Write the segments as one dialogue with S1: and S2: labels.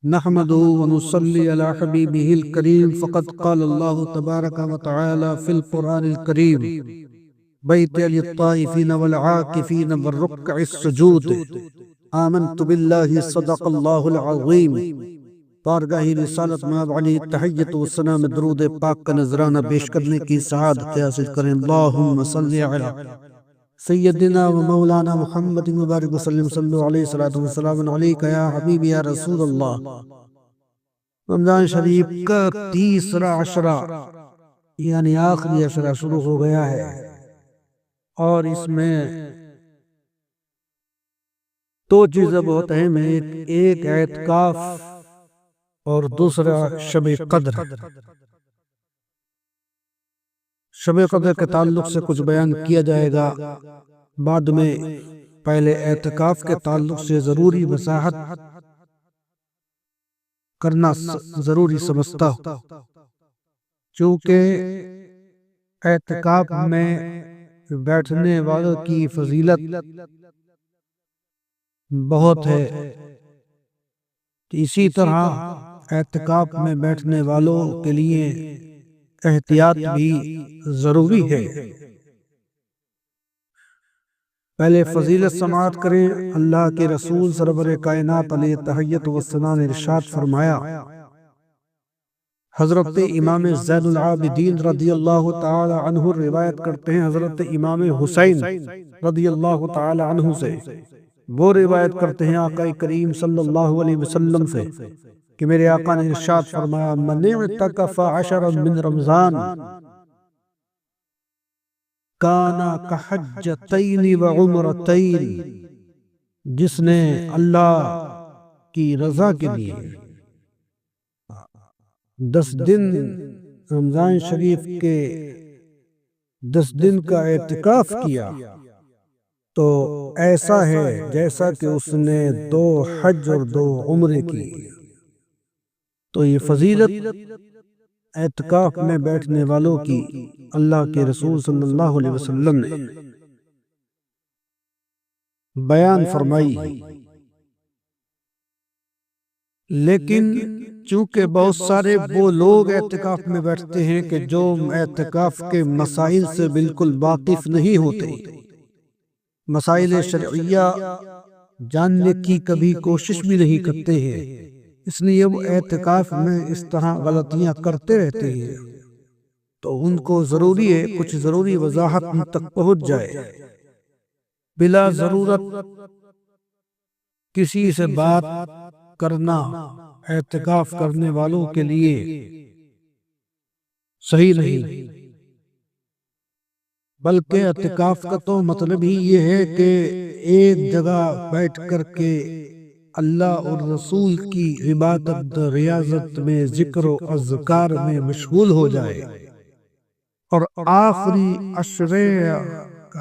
S1: نحمده ونصلي على حبيبه الكريم فقد قال الله تبارك وتعالى في القرآن الكريم بيت للطائفين والعاكفين والركع السجود آمنت بالله صدق الله العظيم۔ بارگاہ رسالت میں علی تحیت و سلام درود پاک کا نذرانہ پیش کرنے کی سعادت حاصل کریں۔ اللہم صلی علی سیدنا و مولانا محمد مبارک وسلم صلی علیہ وسلم علیکہ یا حبیب یا رسول اللہ۔ رمضان شریف کا تیسرا عشرہ یعنی آخری عشرہ شروع ہو گیا ہے، اور اس میں دو چیزیں بہت اہم ہیں، ایک اعتکاف اور دوسرا شب قدر۔ شب قدر کے تعلق سے کچھ بیان کیا جائے گا بعد میں، پہلے اعتکاف کے تعلق سے ضروری وضاحت کرنا ضروری سمجھتا ہوں، چونکہ اعتکاف میں بیٹھنے والوں کی فضیلت بہت ہے، اسی طرح اعتکاف میں بیٹھنے والوں کے لیے احتیاط بھی ضروری ہے۔ پہلے فضیلت سماعت کریں۔ اللہ کے رسول سرور کائنات علیہ تحیت و سلام نے ارشاد فرمایا، حضرت امام زین العابدین رضی اللہ تعالی عنہ روایت کرتے ہیں حضرت امام حسین رضی اللہ تعالی عنہ سے، وہ روایت کرتے ہیں آقا کریم صلی اللہ علیہ وسلم سے کہ میرے آقا نے ارشاد فرمایا، من اعتکف عشرا من رمضان کانا کحجتین وعمرتین، جس نے اللہ کی رضا کے لیے 10 دن رمضان شریف کے 10 دن کا اعتکاف کیا تو ایسا ہے جیسا کہ اس نے 2 حج اور 2 عمرے کی۔ تو یہ فضیلت اعتکاف میں بیٹھنے والوں کی اللہ کے رسول صلی اللہ علیہ وسلم نے بیان فرمائی، لیکن چونکہ بہت سارے وہ لوگ اعتکاف میں بیٹھتے ہیں کہ جو اعتکاف کے مسائل سے بالکل واقف نہیں ہوتے، مسائل شرعیہ جاننے کی کبھی کوشش بھی نہیں کرتے ہیں، اس لیے وہ اعتکاف میں اس طرح غلطیاں کرتے رہتے ہیں، تو ان کو ضروری ہے کچھ ضروری وضاحت ان تک پہنچ جائے۔ بلا ضرورت کسی سے بات کرنا اعتکاف کرنے والوں کے لیے صحیح نہیں، بلکہ اعتکاف کا تو مطلب ہی یہ ہے کہ ایک جگہ بیٹھ کر کے اللہ اور رسول کی عبادت ریاضت میں ذکر و اذکار میں مشغول ہو جائے، اور آخری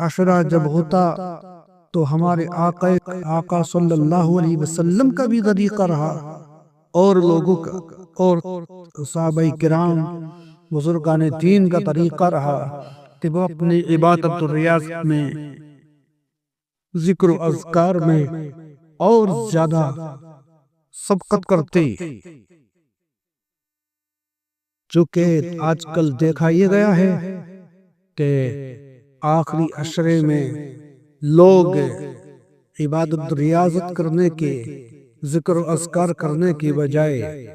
S1: عشرہ جب ہوتا تو ہمارے آقا صلی اللہ علیہ وسلم کا بھی طریقہ رہا اور لوگوں کا اور صحابہ کرام بزرگان دین کا طریقہ رہا کہ وہ اپنی عبادت و ریاضت میں ذکر و اذکار میں اور زیادہ سبقت کرتے، چونکہ آج کل دیکھا یہ گیا ہے کہ آخری عشرے میں لوگ عبادت ریاضت کرنے کے ذکر و اذکار کرنے کی بجائے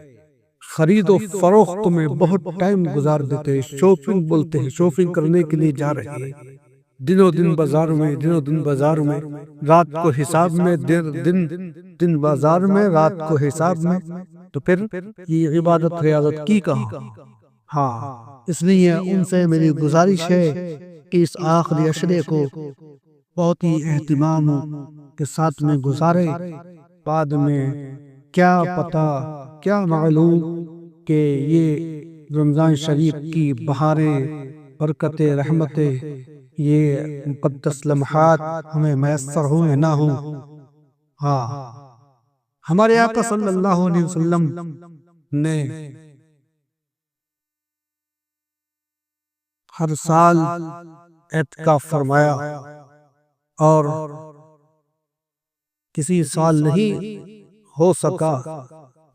S1: خرید و فروخت میں بہت ٹائم گزار دیتے، شاپنگ بولتے ہیں، شاپنگ کرنے کے لیے جا رہے ہیں، دنوں دن بازار میں رات کو حساب میں، دن بازار میں رات کو حساب میں، تو پھر یہ عبادت ریاضت کی کہاں؟ ہاں، اس لیے ان سے میری گزارش ہے کہ اس آخری عشرے کو بہت ہی اہتمام کے ساتھ میں گزارے، بعد میں کیا پتہ کیا معلوم کہ یہ رمضان شریف کی بہاریں، برکتیں، رحمتیں، یہ مقدس لمحات ہمیں میسر ہوں یا نہ ہوں۔ ہاں، ہمارے آقا صلی اللہ علیہ وسلم نے ہر سال اعتکاف فرمایا، اور کسی سال نہیں ہو سکا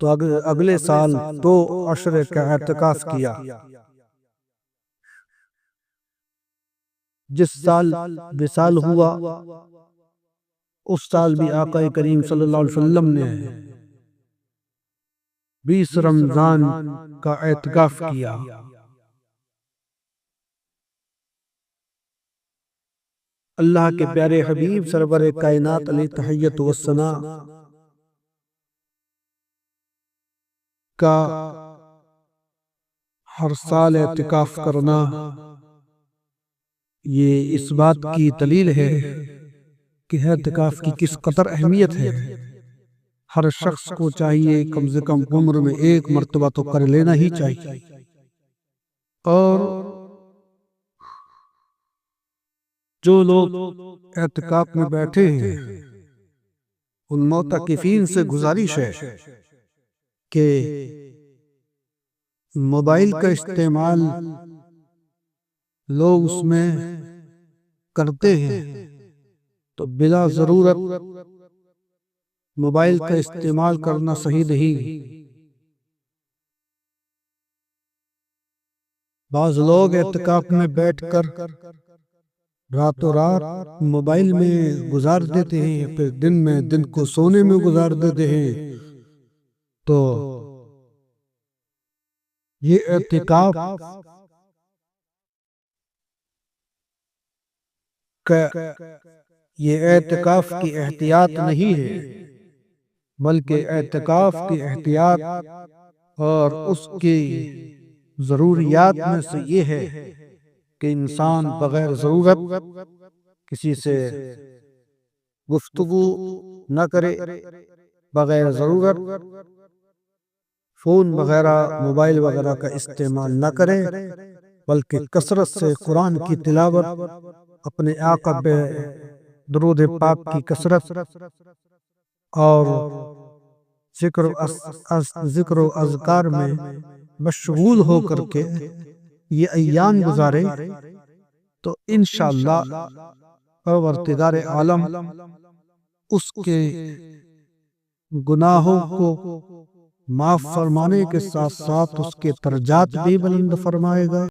S1: تو اگلے سال 2 عشرے کا اعتکاف کیا۔ جس سال وصال ہوا اس سال بھی آقا کریم صلی اللہ علیہ وسلم نے 20 رمضان کا اعتکاف کیا۔ اللہ کے پیارے حبیب سرور کائنات علیہ تحیت و ثنا کا ہر سال اعتکاف کرنا یہ اس بات کی دلیل ہے کہ اعتکاف کی کس قدر اہمیت ہے۔ ہر شخص کو چاہیے کم سے کم عمر میں 1 مرتبہ تو کر لینا ہی چاہیے۔ اور جو لوگ اعتکاف میں بیٹھے ہیں ان معتکفین سے گزارش ہے کہ موبائل کا استعمال لوگ اس میں کرتے ہیں تو بلا ضرورت موبائل کا استعمال کرنا صحیح نہیں۔ بعض لوگ اعتکاف میں بیٹھ کر راتوں رات موبائل میں گزار دیتے ہیں، پھر دن کو سونے میں گزار دیتے ہیں۔ تو یہ اعتکاف کی احتیاط نہیں ہے، بلکہ اعتکاف کی احتیاط اور اس کی ضروریات میں سے یہ ہے کہ انسان بغیر ضرورت کسی سے گفتگو نہ کرے، بغیر ضرورت فون وغیرہ موبائل وغیرہ کا استعمال نہ کرے، بلکہ کثرت سے قرآن کی تلاوت، اپنے آقا پہ درود پاک کی کثرت اور ذکر و اذکار میں مشغول ہو کر کے یہ ایام گزارے تو انشاءاللہ پروردگار عالم اس کے گناہوں کو معاف فرمانے کے ساتھ ساتھ اس کے درجات بھی بلند فرمائے گا۔